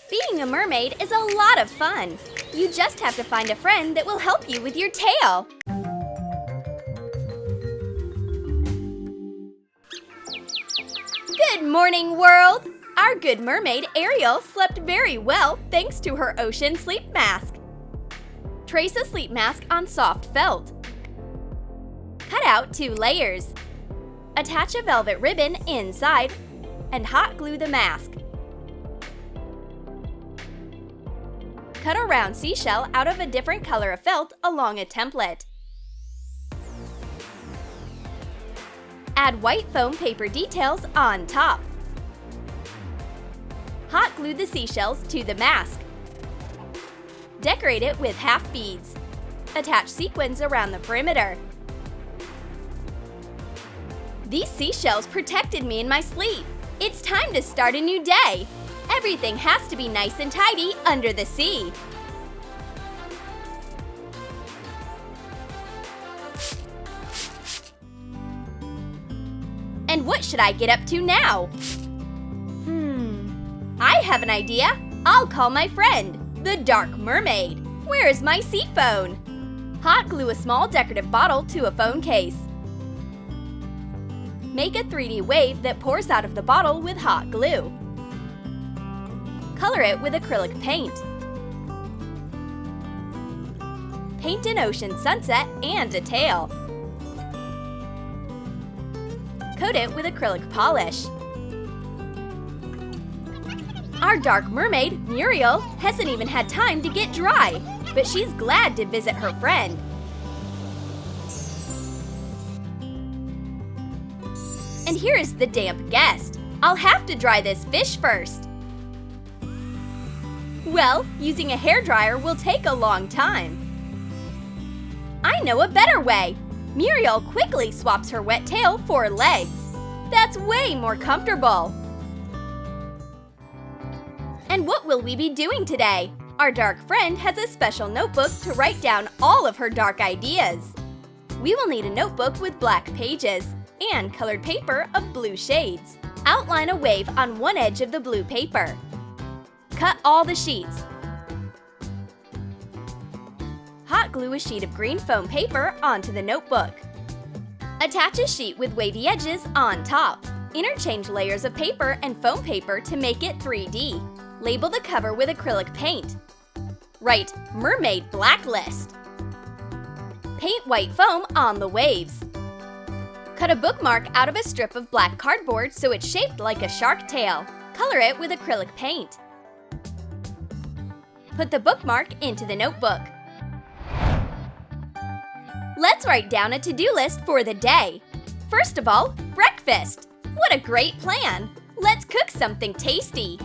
Being a mermaid is a lot of fun. You just have to find a friend that will help you with your tail. Good morning, world! Our good mermaid, Ariel, slept very well thanks to her ocean sleep mask. Trace a sleep mask on soft felt. Cut out 2 layers. Attach a velvet ribbon inside and hot glue the mask. Cut a round seashell out of a different color of felt along a template. Add white foam paper details on top. Hot glue the seashells to the mask. Decorate it with half beads. Attach sequins around the perimeter. These seashells protected me in my sleep. It's time to start a new day. Everything has to be nice and tidy under the sea. And what should I get up to now? I have an idea. I'll call my friend, the Dark Mermaid. Where is my sea phone? Hot glue a small decorative bottle to a phone case. Make a 3D wave that pours out of the bottle with hot glue. Color it with acrylic paint. Paint an ocean sunset and a tail. Coat it with acrylic polish. Our dark mermaid, Muriel, hasn't even had time to get dry, but she's glad to visit her friend. And here is the damp guest. I'll have to dry this fish first. Well, using a hairdryer will take a long time. I know a better way. Muriel quickly swaps her wet tail for legs. That's way more comfortable. And what will we be doing today? Our dark friend has a special notebook to write down all of her dark ideas. We will need a notebook with black pages and colored paper of blue shades. Outline a wave on one edge of the blue paper. Cut all the sheets. Hot glue a sheet of green foam paper onto the notebook. Attach a sheet with wavy edges on top. Interchange layers of paper and foam paper to make it 3D. Label the cover with acrylic paint. Write Mermaid Blacklist. Paint white foam on the waves. Cut a bookmark out of a strip of black cardboard so it's shaped like a shark tail. Color it with acrylic paint. Put the bookmark into the notebook. Let's write down a to-do list for the day. First of all, breakfast. What a great plan! Let's cook something tasty.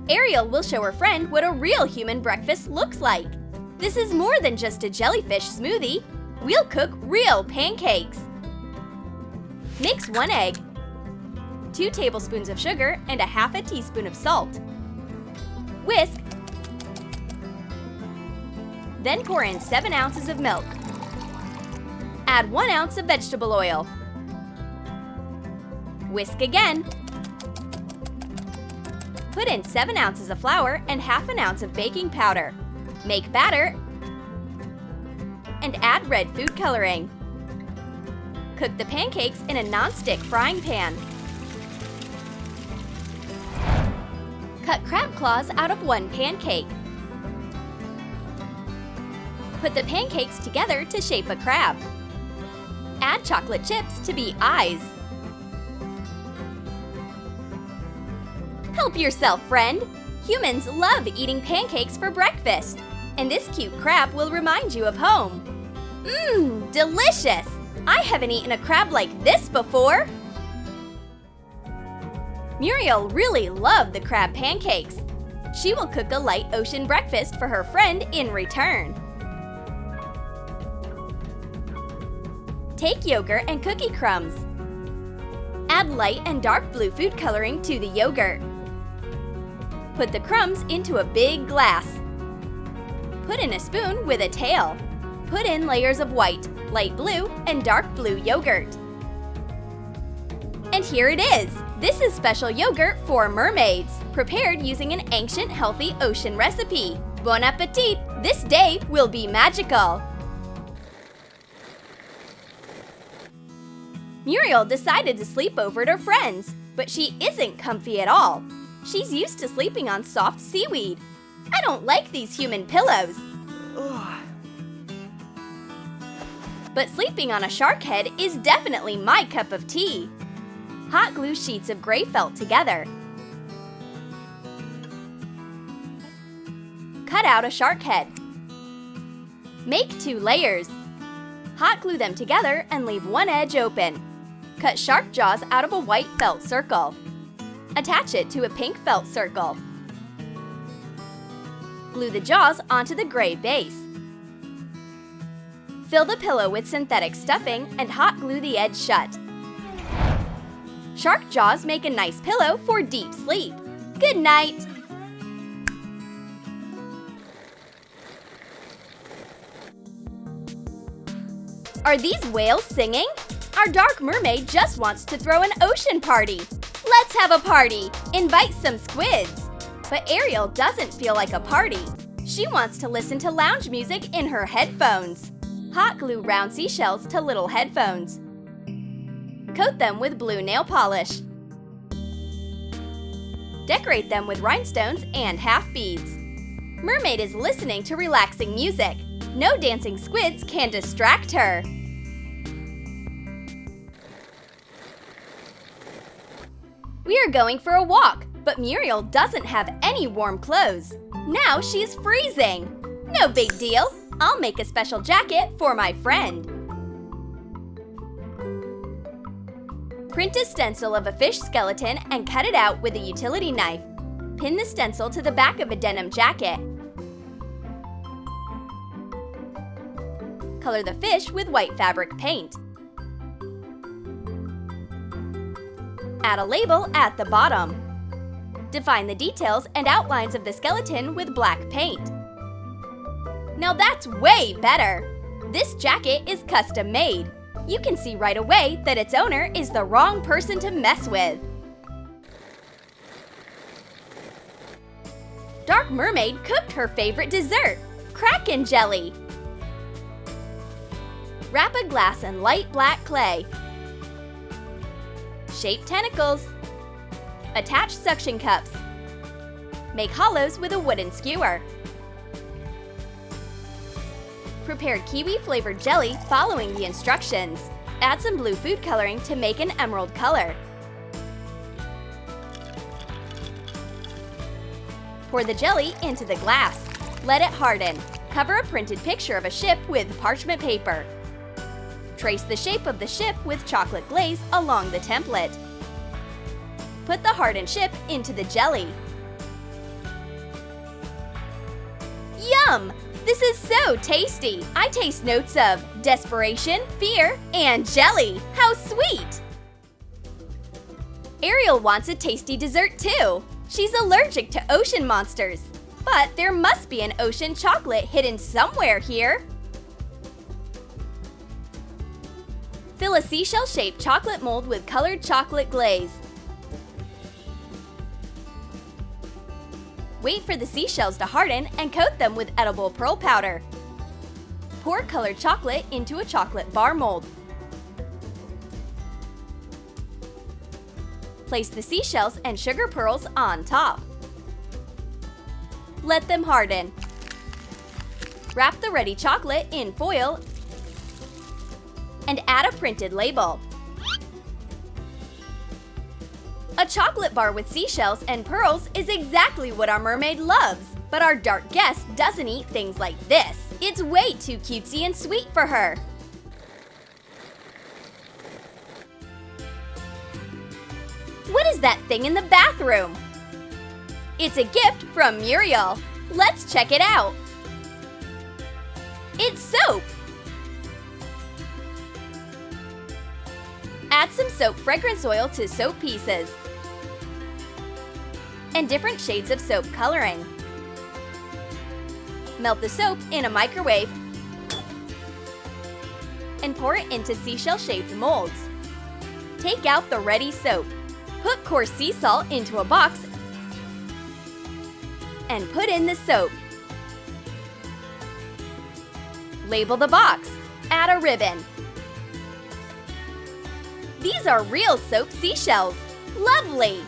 Ariel will show her friend what a real human breakfast looks like. This is more than just a jellyfish smoothie. We'll cook real pancakes. Mix 1 egg, 2 tablespoons of sugar, and a half a teaspoon of salt. Whisk. Then pour in 7 ounces of milk. Add 1 ounce of vegetable oil. Whisk again. Put in 7 ounces of flour and half an ounce of baking powder. Make batter and add red food coloring. Cook the pancakes in a non-stick frying pan. Cut crab claws out of 1 pancake. Put the pancakes together to shape a crab. Add chocolate chips to be eyes. Help yourself, friend! Humans love eating pancakes for breakfast, and this cute crab will remind you of home. Mmm, delicious! I haven't eaten a crab like this before! Muriel really loved the crab pancakes. She will cook a light ocean breakfast for her friend in return. Take yogurt and cookie crumbs. Add light and dark blue food coloring to the yogurt. Put the crumbs into a big glass. Put in a spoon with a tail. Put in layers of white, light blue, and dark blue yogurt. And here it is, This is special yogurt for mermaids, prepared using an ancient healthy ocean recipe. Bon appetit! This day will be magical! Muriel decided to sleep over at her friend's, but she isn't comfy at all. She's used to sleeping on soft seaweed. I don't like these human pillows. But sleeping on a shark head is definitely my cup of tea. Hot glue sheets of gray felt together. Cut out a shark head. Make 2 layers. Hot glue them together and leave one edge open. Cut shark jaws out of a white felt circle. Attach it to a pink felt circle. Glue the jaws onto the gray base. Fill the pillow with synthetic stuffing and hot glue the edge shut. Shark jaws make a nice pillow for deep sleep. Good night! Are these whales singing? Our Dark Mermaid just wants to throw an ocean party. Let's have a party! Invite some squids! But Ariel doesn't feel like a party. She wants to listen to lounge music in her headphones. Hot glue round seashells to little headphones. Coat them with blue nail polish. Decorate them with rhinestones and half beads. Mermaid is listening to relaxing music. No dancing squids can distract her. We are going for a walk, but Muriel doesn't have any warm clothes. Now she's freezing. No big deal. I'll make a special jacket for my friend. Print a stencil of a fish skeleton and cut it out with a utility knife. Pin the stencil to the back of a denim jacket. Color the fish with white fabric paint. Add a label at the bottom. Define the details and outlines of the skeleton with black paint. Now that's way better! This jacket is custom made. You can see right away that its owner is the wrong person to mess with. Dark Mermaid cooked her favorite dessert, Kraken jelly. Wrap a glass in light black clay. Shape tentacles. Attach suction cups. Make hollows with a wooden skewer. Prepare kiwi-flavored jelly following the instructions. Add some blue food coloring to make an emerald color. Pour the jelly into the glass. Let it harden. Cover a printed picture of a ship with parchment paper. Trace the shape of the ship with chocolate glaze along the template. Put the hardened ship into the jelly. Yum! This is so tasty! I taste notes of desperation, fear, and jelly. How sweet! Ariel wants a tasty dessert too. She's allergic to ocean monsters. But there must be an ocean chocolate hidden somewhere here. Fill a seashell-shaped chocolate mold with colored chocolate glaze. Wait for the seashells to harden and coat them with edible pearl powder. Pour colored chocolate into a chocolate bar mold. Place the seashells and sugar pearls on top. Let them harden. Wrap the ready chocolate in foil and add a printed label. A chocolate bar with seashells and pearls is exactly what our mermaid loves. But our dark guest doesn't eat things like this. It's way too cutesy and sweet for her. What is that thing in the bathroom? It's a gift from Muriel. Let's check it out. It's soap. Add some soap fragrance oil to soap pieces and different shades of soap coloring. Melt the soap in a microwave and pour it into seashell-shaped molds. Take out the ready soap. Put coarse sea salt into a box and put in the soap. Label the box. Add a ribbon. These are real soap seashells. Lovely!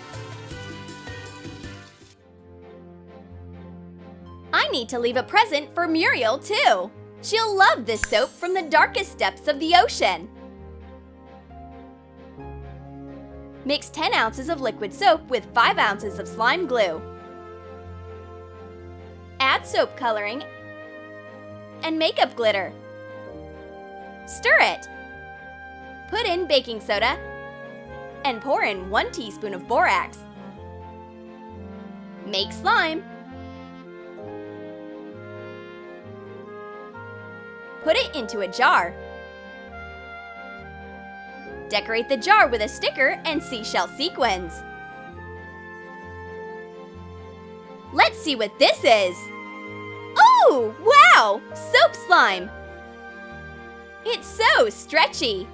I need to leave a present for Muriel too. She'll love this soap from the darkest depths of the ocean. Mix 10 ounces of liquid soap with 5 ounces of slime glue. Add soap coloring and makeup glitter. Stir it. Put in baking soda and pour in 1 teaspoon of borax. Make slime. Put it into a jar. Decorate the jar with a sticker and seashell sequins. Let's see what this is! Oh, wow! Soap slime! It's so stretchy!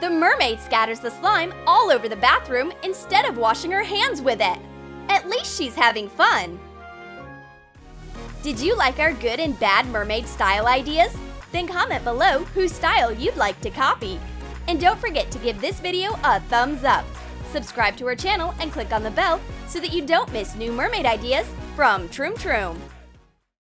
The mermaid scatters the slime all over the bathroom instead of washing her hands with it. At least she's having fun! Did you like our good and bad mermaid style ideas? Then comment below whose style you'd like to copy. And don't forget to give this video a thumbs up. Subscribe to our channel and click on the bell so that you don't miss new mermaid ideas from Troom Troom.